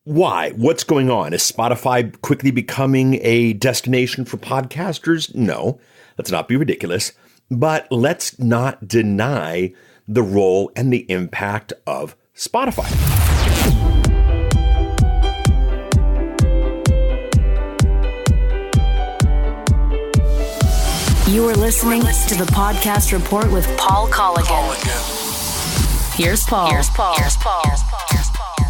Why? What's going on? Is Spotify quickly becoming a destination for podcasters? No, let's not be ridiculous. But let's not deny the role and the impact of Spotify. You are listening to the Podcast Report with Paul Colligan. Here's Paul.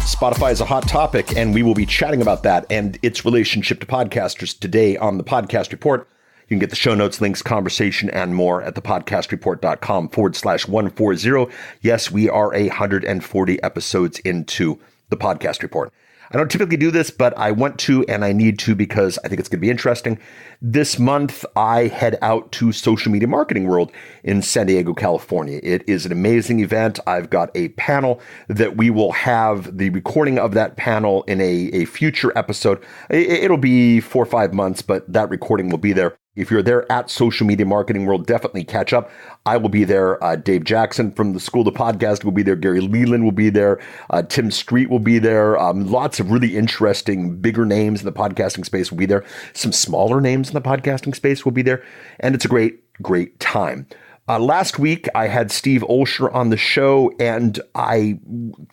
Spotify is a hot topic, and we will be chatting about that and its relationship to podcasters today on the Podcast Report. You can get the show notes, links, conversation, and more at thepodcastreport.com/140. Yes, we are 140 episodes into the Podcast Report. I don't typically do this, but I want to and I need to because I think it's going to be interesting. This month, I head out to Social Media Marketing World in San Diego, California. It is an amazing event. I've got a panel that we will have the recording of that panel in a future episode. It'll be 4 or 5 months, but that recording will be there. If you're there at Social Media Marketing World, definitely catch up. I will be there. Dave Jackson from the School of Podcast will be there. Gary Leland will be there. Tim Street will be there. Lots of really interesting, bigger names in the podcasting space will be there. Some smaller names in the podcasting space will be there. And it's a great, great time. Last week, I had Steve Olsher on the show, and I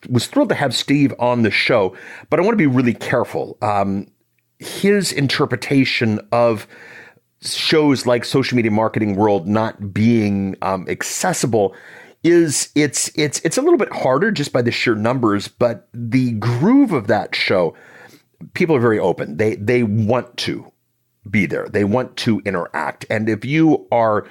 was thrilled to have Steve on the show. But I want to be really careful. His interpretation of shows like Social Media Marketing World not being accessible it's a little bit harder just by the sheer numbers, but the groove of that show, people are very open. They want to be there. They want to interact. And if you are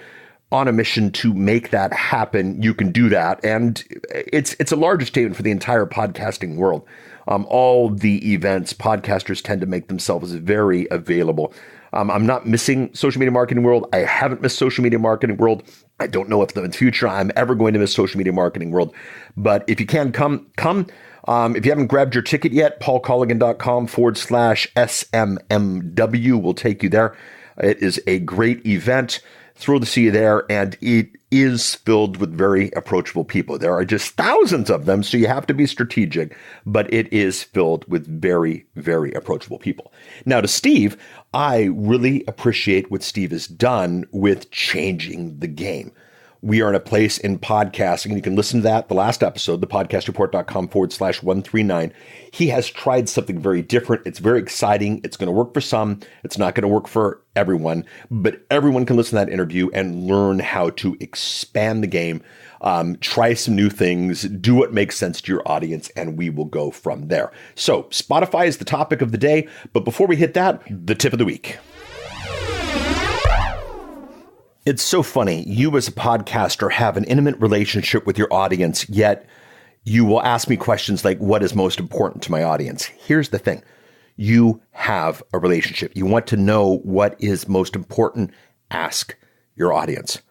on a mission to make that happen, you can do that. And it's a larger statement for the entire podcasting world. All the events, podcasters tend to make themselves very available. I'm not missing Social Media Marketing World. I haven't missed Social Media Marketing World. I don't know if in the future I'm ever going to miss Social Media Marketing World. But if you can come. If you haven't grabbed your ticket yet, paulcolligan.com/SMMW will take you there. It is a great event. Thrilled to see you there, and it is filled with very approachable people. There are just thousands of them, so you have to be strategic, but it is filled with very, very approachable people. Now, to Steve, I really appreciate what Steve has done with changing the game. We are in a place in podcasting, and you can listen to that, the last episode, thepodcastreport.com/139. He has tried something very different. It's very exciting. It's going to work for some. It's not going to work for everyone, but everyone can listen to that interview and learn how to expand the game, try some new things, do what makes sense to your audience, and we will go from there. So Spotify is the topic of the day, but before we hit that, the tip of the week. It's so funny. You as a podcaster have an intimate relationship with your audience, yet you will ask me questions like, what is most important to my audience? Here's the thing. You have a relationship. You want to know what is most important. Ask your audience.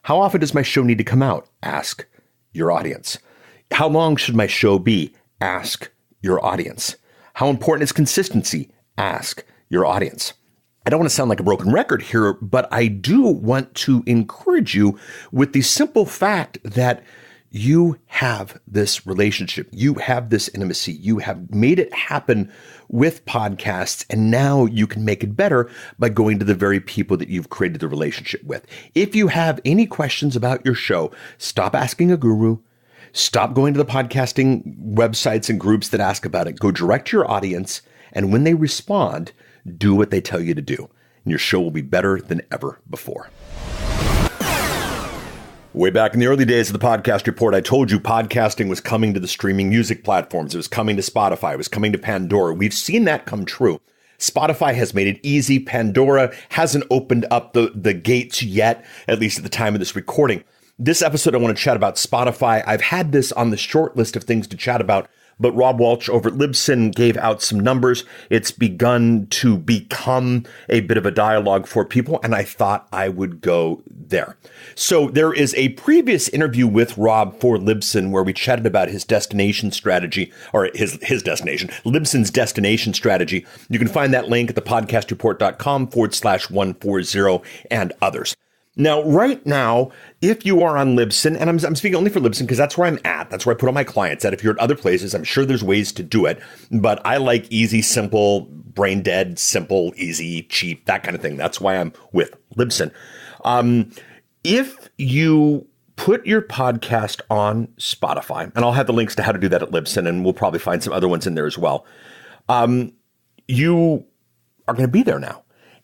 How often does my show need to come out? Ask your audience. How long should my show be? Ask your audience. How important is consistency? Ask your audience. I don't want to sound like a broken record here, but I do want to encourage you with the simple fact that you have this relationship. You have this intimacy. You have made it happen with podcasts, and now you can make it better by going to the very people that you've created the relationship with. If you have any questions about your show, stop asking a guru. Stop going to the podcasting websites and groups that ask about it. Go direct to your audience, and when they respond, do what they tell you to do, and your show will be better than ever before. Way back in the early days of the Podcast Report, I told you podcasting was coming to the streaming music platforms. It was coming to Spotify. It was coming to Pandora. We've seen that come true. Spotify has made it easy. Pandora hasn't opened up the gates yet, at least at the time of this recording. This episode, I want to chat about Spotify. I've had this on the short list of things to chat about, but Rob Walsh over at Libsyn gave out some numbers. It's begun to become a bit of a dialogue for people, and I thought I would go there. So there is a previous interview with Rob for Libsyn where we chatted about his destination strategy, or his destination, Libsyn's destination strategy. You can find that link at thepodcastreport.com/140 and others. Now, right now, if you are on Libsyn, and I'm speaking only for Libsyn because that's where I'm at, that's where I put all my clients at. If you're at other places, I'm sure there's ways to do it, but I like easy, simple, brain dead, simple, easy, cheap, that kind of thing. That's why I'm with Libsyn. If you put your podcast on Spotify, and I'll have the links to how to do that at Libsyn, and we'll probably find some other ones in there as well. You are going to be there now.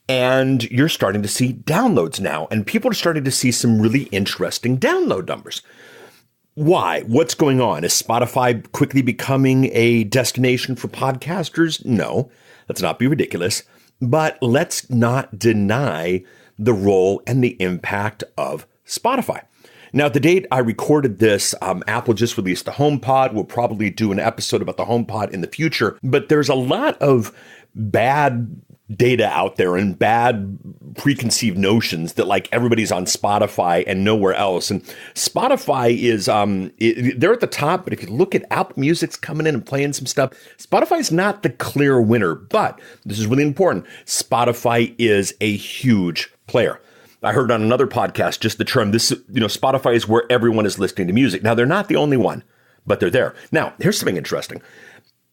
And you're starting to see downloads now, and people are starting to see some really interesting download numbers. Why? What's going on? Is Spotify quickly becoming a destination for podcasters? No, let's not be ridiculous, but let's not deny the role and the impact of Spotify. Now, at the date I recorded this, Apple just released the HomePod. We'll probably do an episode about the HomePod in the future, but there's a lot of bad data out there and bad preconceived notions that like everybody's on Spotify and nowhere else. And Spotify is, they're at the top, but if you look at Apple Music's coming in and playing some stuff, Spotify's not the clear winner, but this is really important. Spotify is a huge player. I heard on another podcast just the term, Spotify is where everyone is listening to music. Now, they're not the only one, but they're there. Now, here's something interesting.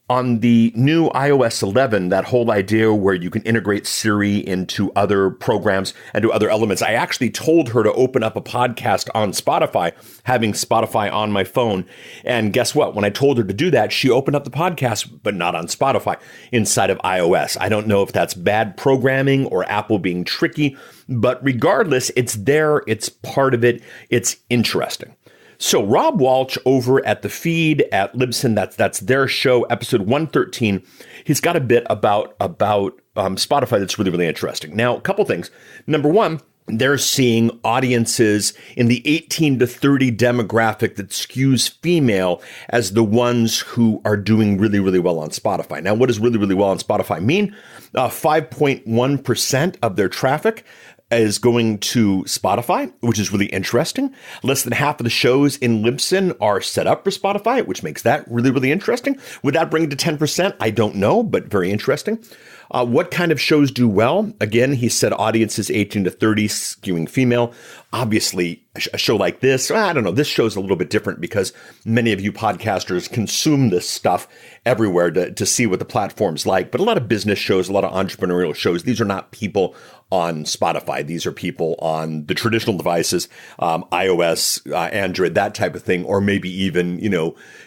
On the new iOS 11, that whole idea where you can integrate Siri into other programs and to other elements, I actually told her to open up a podcast on Spotify, having Spotify on my phone. And guess what? When I told her to do that, she opened up the podcast, but not on Spotify, inside of iOS. I don't know if that's bad programming or Apple being tricky, but regardless, it's there. It's part of it. It's interesting. So Rob Walsh over at The Feed at Libsyn, that's their show, episode 113. He's got a bit about Spotify that's really, really interesting. Now, a couple things. Number one, they're seeing audiences in the 18 to 30 demographic that skews female as the ones who are doing really, really well on Spotify. Now, what does really, really well on Spotify mean? 5.1% of their traffic is going to Spotify, which is really interesting. Less than half of the shows in Libsyn are set up for Spotify, which makes that really, really interesting. Would that bring it to 10%? I don't know, but very interesting. What kind of shows do well? Again, he said audiences 18 to 30, skewing female. Obviously, a show like this, I don't know, this show's a little bit different because many of you podcasters consume this stuff everywhere to see what the platform's like. But a lot of business shows, a lot of entrepreneurial shows, these are not people on Spotify. These are people on the traditional devices, iOS, Android, that type of thing, or maybe even,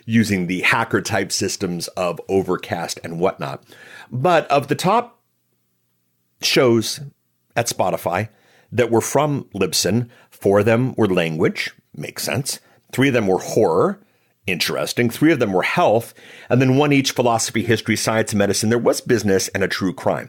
using the hacker type systems of Overcast and whatnot. But of the top shows at Spotify that were from Libsyn, 4 of them were language, makes sense. 3 of them were horror, interesting. 3 of them were health, and then 1 each philosophy, history, science, and medicine. There was business and a true crime.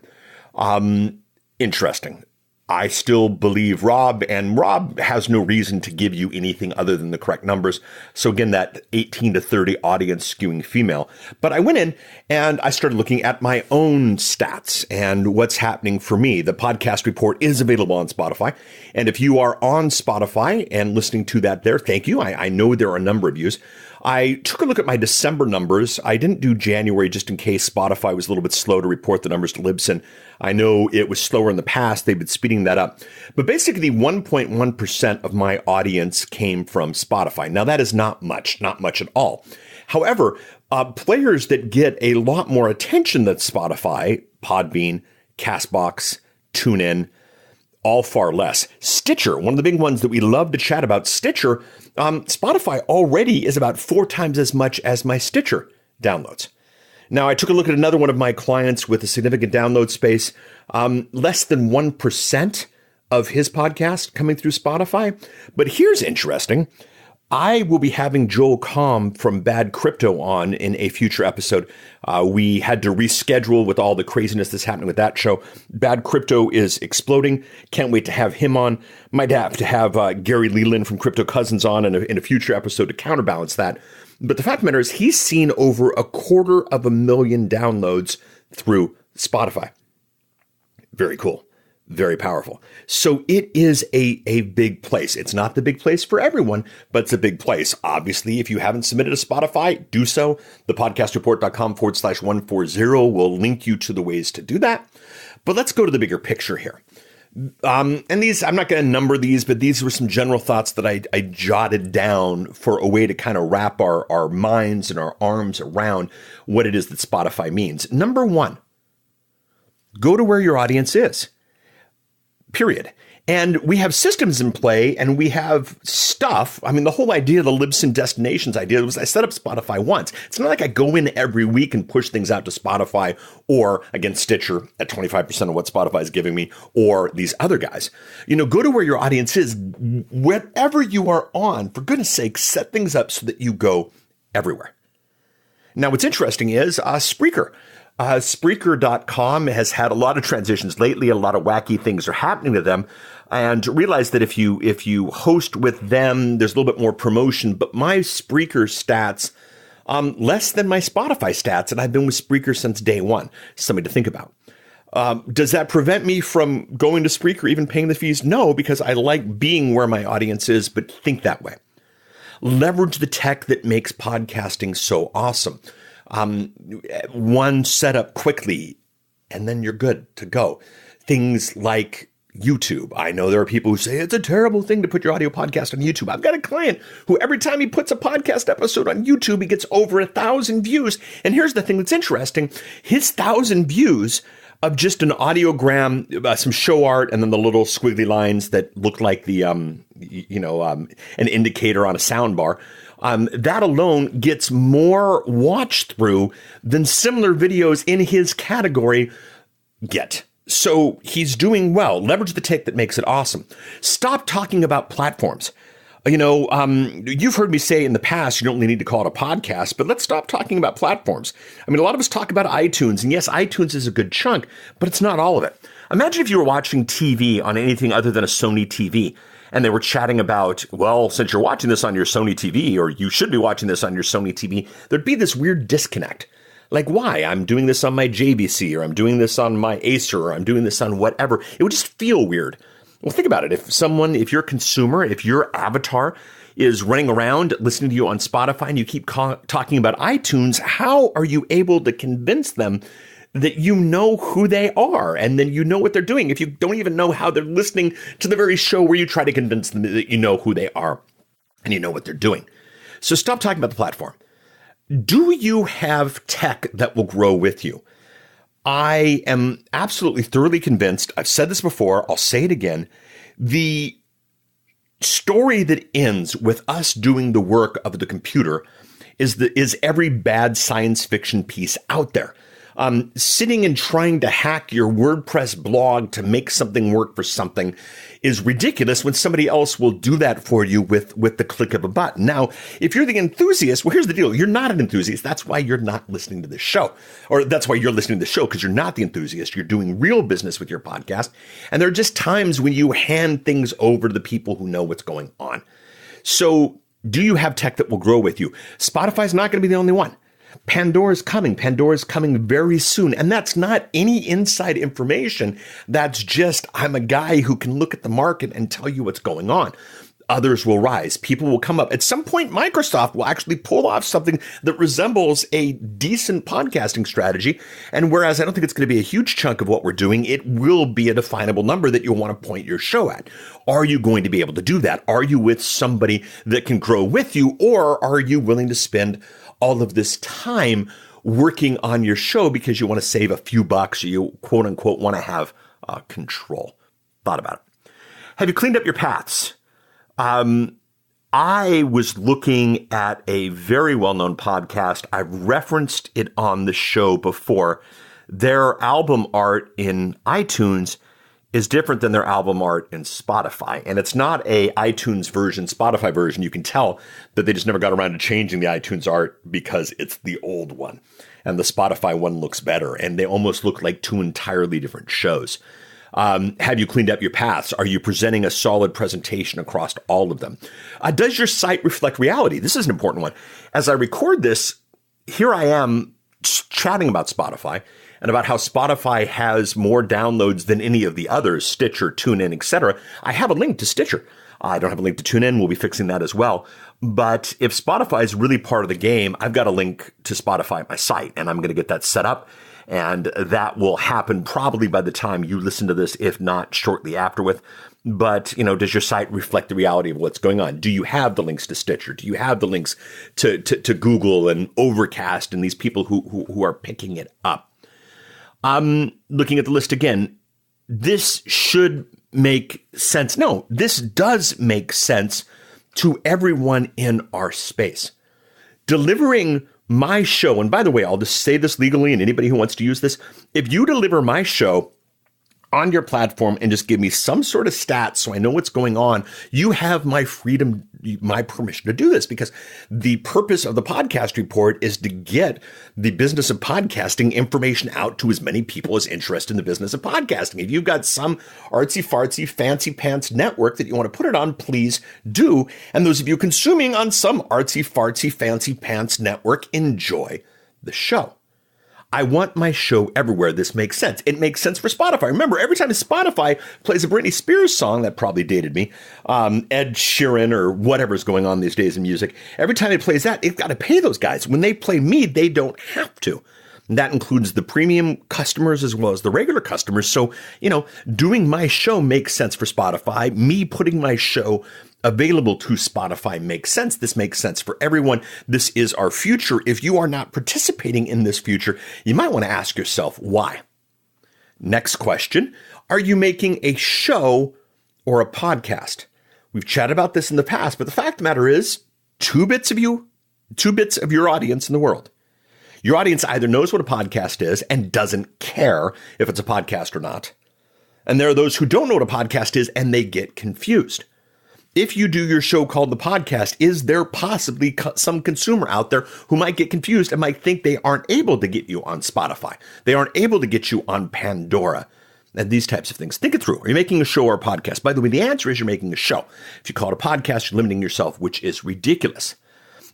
Interesting. I still believe Rob, and Rob has no reason to give you anything other than the correct numbers. So again, that 18 to 30 audience skewing female. But I went in and I started looking at my own stats and what's happening for me. The podcast report is available on Spotify. And if you are on Spotify and listening to that there, thank you. I know there are a number of yous. I took a look at my December numbers. I didn't do January just in case Spotify was a little bit slow to report the numbers to Libsyn. I know it was slower in the past. They've been speeding that up. But basically 1.1% of my audience came from Spotify. Now that is not much at all. However, players that get a lot more attention than Spotify, Podbean, Castbox, TuneIn, all far less. Stitcher, one of the big ones that we love to chat about, Stitcher, Spotify already is about 4 times as much as my Stitcher downloads. Now, I took a look at another one of my clients with a significant download space, less than 1% of his podcast coming through Spotify. But here's interesting. I will be having Joel Comm from Bad Crypto on in a future episode. We had to reschedule with all the craziness that's happening with that show. Bad Crypto is exploding. Can't wait to have him on. Might have to have Gary Leland from Crypto Cousins on in a future episode to counterbalance that. But the fact of the matter is he's seen over 250,000 downloads through Spotify. Very cool. Very powerful. So it is a big place. It's not the big place for everyone, but it's a big place. Obviously, if you haven't submitted to Spotify, do so. Thepodcastreport.com/140 will link you to the ways to do that. But let's go to the bigger picture here. And these, I'm not going to number these, but these were some general thoughts that I jotted down for a way to kind of wrap our minds and our arms around what it is that Spotify means. Number one, go to where your audience is, period. And we have systems in play and we have stuff. I mean, the whole idea of the Libsyn Destinations idea was I set up Spotify once. It's not like I go in every week and push things out to Spotify or, again, Stitcher at 25% of what Spotify is giving me, or these other guys. Go to where your audience is. Wherever you are on, for goodness sake, set things up so that you go everywhere. Now, what's interesting is Spreaker. Spreaker.com has had a lot of transitions lately. A lot of wacky things are happening to them. And realize that if you host with them, there's a little bit more promotion. But my Spreaker stats, less than my Spotify stats. And I've been with Spreaker since day one. Something to think about. Does that prevent me from going to Spreaker, even paying the fees? No, because I like being where my audience is, but think that way. Leverage the tech that makes podcasting so awesome. One setup quickly, and then you're good to go. Things like YouTube. I know there are people who say it's a terrible thing to put your audio podcast on YouTube. I've got a client who every time he puts a podcast episode on YouTube, he gets over 1,000 views. And here's the thing that's interesting. His 1,000 views of just an audiogram, some show art, and then the little squiggly lines that look like the, an indicator on a sound bar. That alone gets more watch through than similar videos in his category get. So he's doing well. Leverage the tech that makes it awesome. Stop talking about platforms. You've heard me say in the past, you don't really need to call it a podcast, but let's stop talking about platforms. I mean, a lot of us talk about iTunes, and yes, iTunes is a good chunk, but it's not all of it. Imagine if you were watching TV on anything other than a Sony TV, and they were chatting about, well, since you're watching this on your Sony TV, or you should be watching this on your Sony TV, there'd be this weird disconnect. Like, why? I'm doing this on my JVC, or I'm doing this on my Acer, or I'm doing this on whatever. It would just feel weird. Well, think about it. If you're a consumer, if your avatar is running around listening to you on Spotify and you keep talking about iTunes, how are you able to convince them that you know who they are and then you know what they're doing if you don't even know how they're listening to the very show where you try to convince them that you know who they are and you know what they're doing? So stop talking about the platform. Do you have tech that will grow with you? I am absolutely thoroughly convinced. I've said this before. I'll say it again. The story that ends with us doing the work of the computer is every bad science fiction piece out there. Sitting and trying to hack your WordPress blog to make something work for something is ridiculous when somebody else will do that for you with the click of a button. Now, if you're the enthusiast, well, here's the deal. You're not an enthusiast. That's why you're not listening to this show. Or that's why you're listening to the show, because you're not the enthusiast. You're doing real business with your podcast. And there are just times when you hand things over to the people who know what's going on. So do you have tech that will grow with you? Spotify's not going to be the only one. Pandora's coming. Pandora's coming very soon. And that's not any inside information. That's just, I'm a guy who can look at the market and tell you what's going on. Others will rise. People will come up. At some point, Microsoft will actually pull off something that resembles a decent podcasting strategy. And whereas I don't think it's going to be a huge chunk of what we're doing, it will be a definable number that you'll want to point your show at. Are you going to be able to do that? Are you with somebody that can grow with you? Or are you willing to spend all of this time working on your show because you want to save a few bucks or you quote unquote want to have control? Thought about it. Have you cleaned up your paths? I was looking at a very well-known podcast. I've referenced it on the show before. Their album art in iTunes is different than their album art in Spotify. And it's not a iTunes version, Spotify version. You can tell that they just never got around to changing the iTunes art because it's the old one. And the Spotify one looks better. And they almost look like two entirely different shows. Have you cleaned up your paths? Are you presenting a solid presentation across all of them? Does your site reflect reality? This is an important one. As I record this, here I am chatting about Spotify and about how Spotify has more downloads than any of the others, Stitcher, TuneIn, etc. I have a link to Stitcher. I don't have a link to TuneIn. We'll be fixing that as well. But if Spotify is really part of the game, I've got a link to Spotify at my site, and I'm going to get that set up. And that will happen probably by the time you listen to this, if not shortly afterward. But, does your site reflect the reality of what's going on? Do you have the links to Stitcher? Do you have the links to Google and Overcast and these people who are picking it up? I'm looking at the list again. This should make sense. No, this does make sense to everyone in our space. Delivering my show, and by the way, I'll just say this legally, and anybody who wants to use this, if you deliver my show on your platform and just give me some sort of stats so I know what's going on, you have my freedom, my permission to do this, because the purpose of the podcast report is to get the business of podcasting information out to as many people as interested in the business of podcasting. If you've got some artsy fartsy fancy pants network that you want to put it on, please do. And those of you consuming on some artsy fartsy fancy pants network, enjoy the show. I want my show everywhere. This makes sense. It makes sense for Spotify. Remember, every time Spotify plays a Britney Spears song, that probably dated me, Ed Sheeran or whatever's going on these days in music, every time it plays that, they've got to pay those guys. When they play me, they don't have to. And that includes the premium customers as well as the regular customers. So, doing my show makes sense for Spotify. Me putting my show available to Spotify makes sense. This makes sense for everyone. This is our future. If you are not participating in this future, you might want to ask yourself why. Next question. Are you making a show or a podcast? We've chatted about this in the past, but the fact of the matter is, two bits of your audience in the world. Your audience either knows what a podcast is and doesn't care if it's a podcast or not. And there are those who don't know what a podcast is and they get confused. If you do your show called The Podcast, is there possibly some consumer out there who might get confused and might think they aren't able to get you on Spotify? They aren't able to get you on Pandora and these types of things. Think it through. Are you making a show or a podcast? By the way, the answer is you're making a show. If you call it a podcast, you're limiting yourself, which is ridiculous.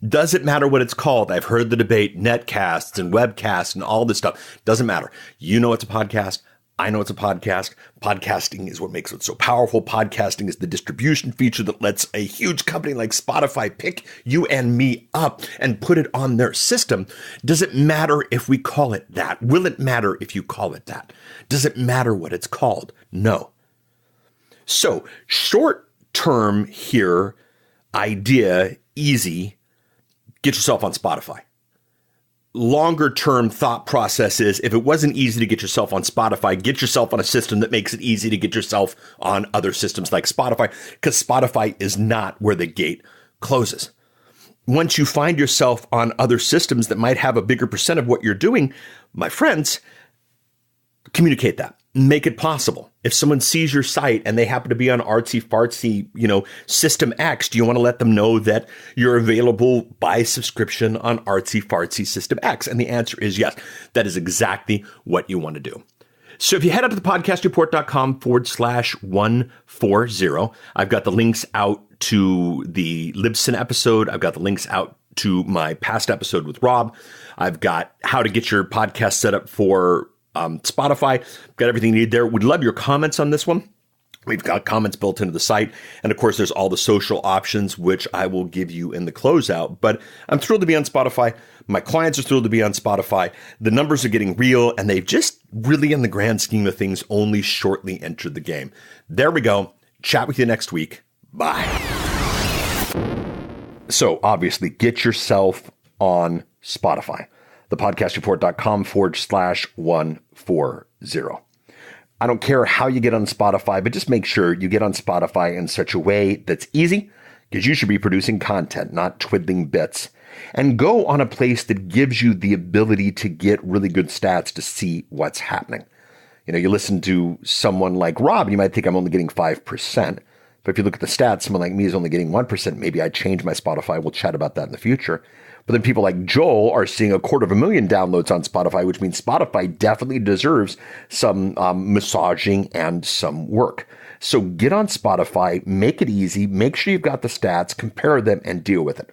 Does it matter what it's called? I've heard the debate, netcasts and webcasts and all this stuff. Doesn't matter. You know it's a podcast. I know it's a podcast. Podcasting is what makes it so powerful. Podcasting is the distribution feature that lets a huge company like Spotify pick you and me up and put it on their system. Does it matter if we call it that? Will it matter if you call it that? Does it matter what it's called? No. So short term here, idea, easy, get yourself on Spotify. Longer term thought process is, if it wasn't easy to get yourself on Spotify, get yourself on a system that makes it easy to get yourself on other systems like Spotify, because Spotify is not where the gate closes. Once you find yourself on other systems that might have a bigger percent of what you're doing, my friends, communicate that. Make it possible. If someone sees your site and they happen to be on artsy fartsy, System X, do you want to let them know that you're available by subscription on artsy fartsy System X? And the answer is yes. That is exactly what you want to do. So if you head up to the podcastreport.com/140, I've got the links out to the Libsyn episode. I've got the links out to my past episode with Rob. I've got how to get your podcast set up for Spotify. Got everything you need there. We'd love your comments on this one. We've got comments built into the site. And of course, there's all the social options, which I will give you in the closeout. But I'm thrilled to be on Spotify. My clients are thrilled to be on Spotify. The numbers are getting real, and they've just really, in the grand scheme of things, only shortly entered the game. There we go. Chat with you next week. Bye. So obviously, get yourself on Spotify. thepodcastreport.com/140. I don't care how you get on Spotify, but just make sure you get on Spotify in such a way that's easy, because you should be producing content, not twiddling bits. And go on a place that gives you the ability to get really good stats to see what's happening. You listen to someone like Rob, and you might think I'm only getting 5%. But if you look at the stats, someone like me is only getting 1%. Maybe I change my Spotify. We'll chat about that in the future. But then people like Joel are seeing 250,000 downloads on Spotify, which means Spotify definitely deserves some massaging and some work. So get on Spotify, make it easy, make sure you've got the stats, compare them, and deal with it.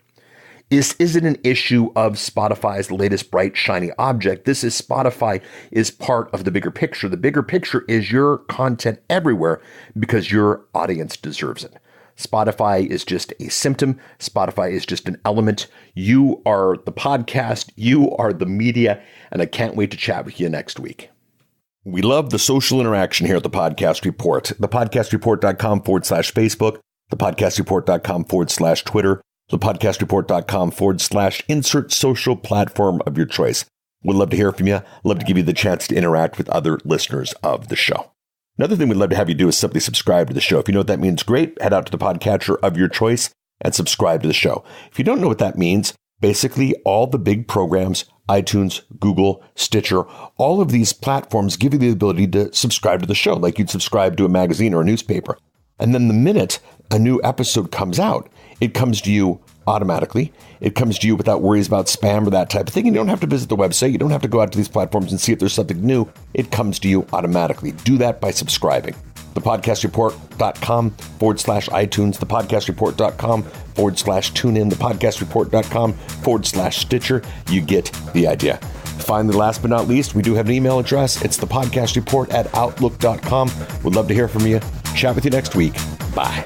This isn't an issue of Spotify's latest bright, shiny object. This is Spotify is part of the bigger picture. The bigger picture is your content everywhere because your audience deserves it. Spotify is just a symptom. Spotify is just an element. You are the podcast. You are the media. And I can't wait to chat with you next week. We love the social interaction here at the Podcast Report. Thepodcastreport.com/Facebook, thepodcastreport.com/Twitter, thepodcastreport.com/insert social platform of your choice. We'd love to hear from you. Love to give you the chance to interact with other listeners of the show. Another thing we'd love to have you do is simply subscribe to the show. If you know what that means, great. Head out to the podcatcher of your choice and subscribe to the show. If you don't know what that means, basically all the big programs, iTunes, Google, Stitcher, all of these platforms give you the ability to subscribe to the show like you'd subscribe to a magazine or a newspaper. And then the minute a new episode comes out, it comes to you automatically. It comes to you without worries about spam or that type of thing. You don't have to visit the website. You don't have to go out to these platforms and see if there's something new. It comes to you automatically. Do that by subscribing. Thepodcastreport.com/iTunes, thepodcastreport.com/TuneIn, thepodcastreport.com/Stitcher. You get the idea. Finally, last but not least, we do have an email address. It's thepodcastreport@outlook.com. We'd love to hear from you. Chat with you next week. Bye.